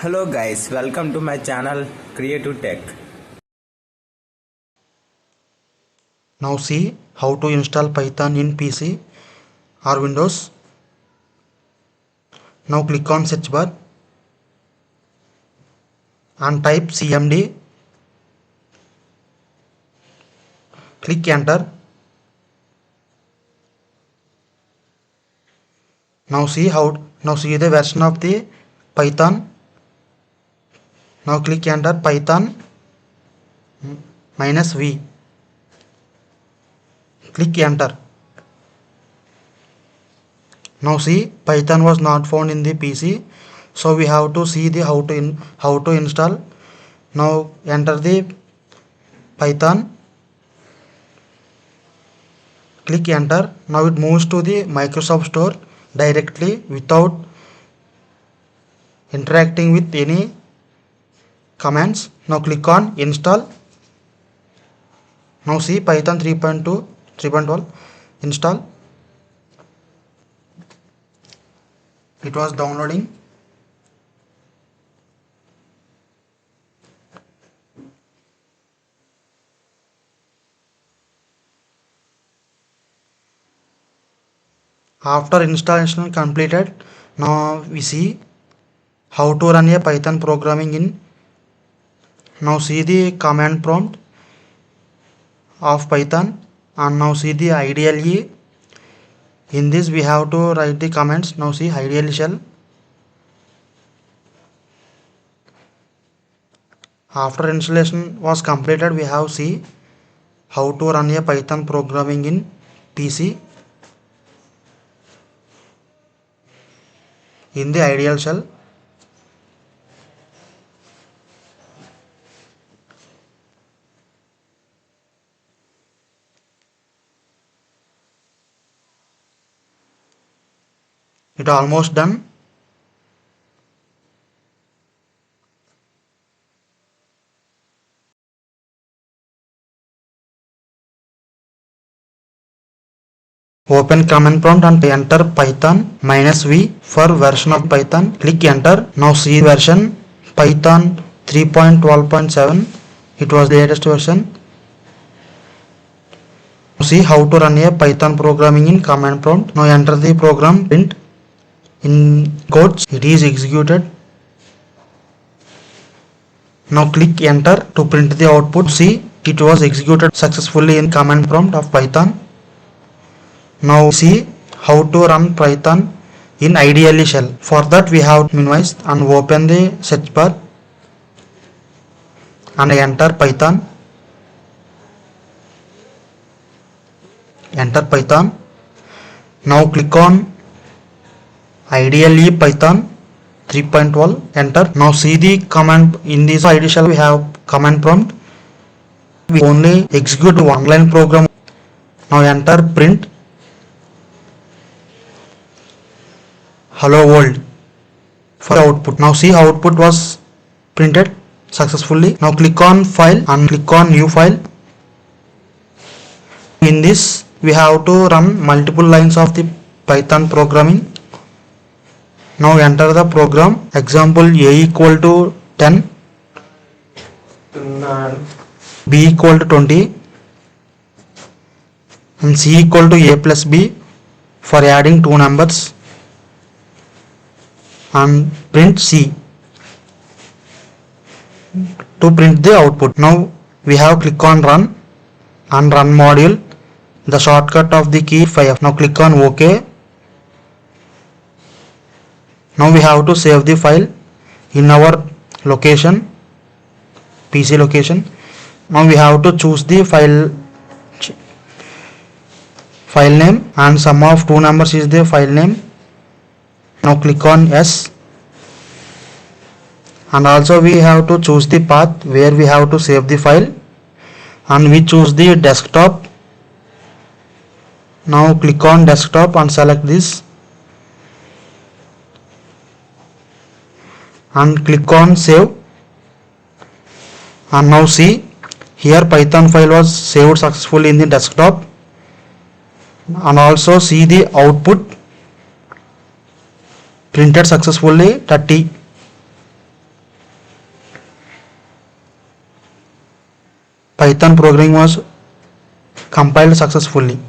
Hello guys, welcome to my channel Creative Tech. Now see how to install Python in PC or Windows. Now click on search bar and type cmd. Click enter. Now see the version of the Python. Now click enter Python -v. Click enter. Now see Python was not found in the PC, so we have to see the how to install. Now enter the Python. Click enter. Now it moves to the Microsoft Store directly without interacting with any commands. Now click on install. Now see Python 3.2 3.12 install. It was downloading. After installation completed, now we see how to run a Python programming in. Now see the command prompt of Python and now see the IDLE. In this we have to write the commands. Now see IDLE shell. After installation was completed, we have see how to run a Python programming in PC. In the IDLE shell, it almost done. Open command prompt and enter Python -v for version of Python. Click enter. Now see version Python 3.12.7. It was the latest version. See how to run a Python programming in command prompt. Now enter the program print in quotes. It is executed. Now click enter to print the output. See it was executed successfully in command prompt of Python. Now see how to run Python in IDLE shell. For that we have to minimize and open the search bar and enter Python. Enter Python. Now click on IDLE Python 3.12. Enter. Now see the command in this IDLE shell. We have command prompt. We only execute one line program. Now enter print hello world for output. Now see output was printed successfully. Now click on file and click on new file. In this we have to run multiple lines of the Python programming. Now enter the program. Example a equal to 10, b equal to 20 and c equal to a plus b for adding two numbers, and print C to print the output. Now we have click on run and run module. The shortcut of the key 5. Now click on OK. Now we have to save the file in our location, PC location. Now we have to choose the file name and sum of two numbers is the file name. Now click on yes, and also we have to choose the path where we have to save the file, and we choose the desktop. Now click on desktop and select this and click on save, and now see here Python file was saved successfully in the desktop, and also see the output printed successfully 30. Python programming was compiled successfully.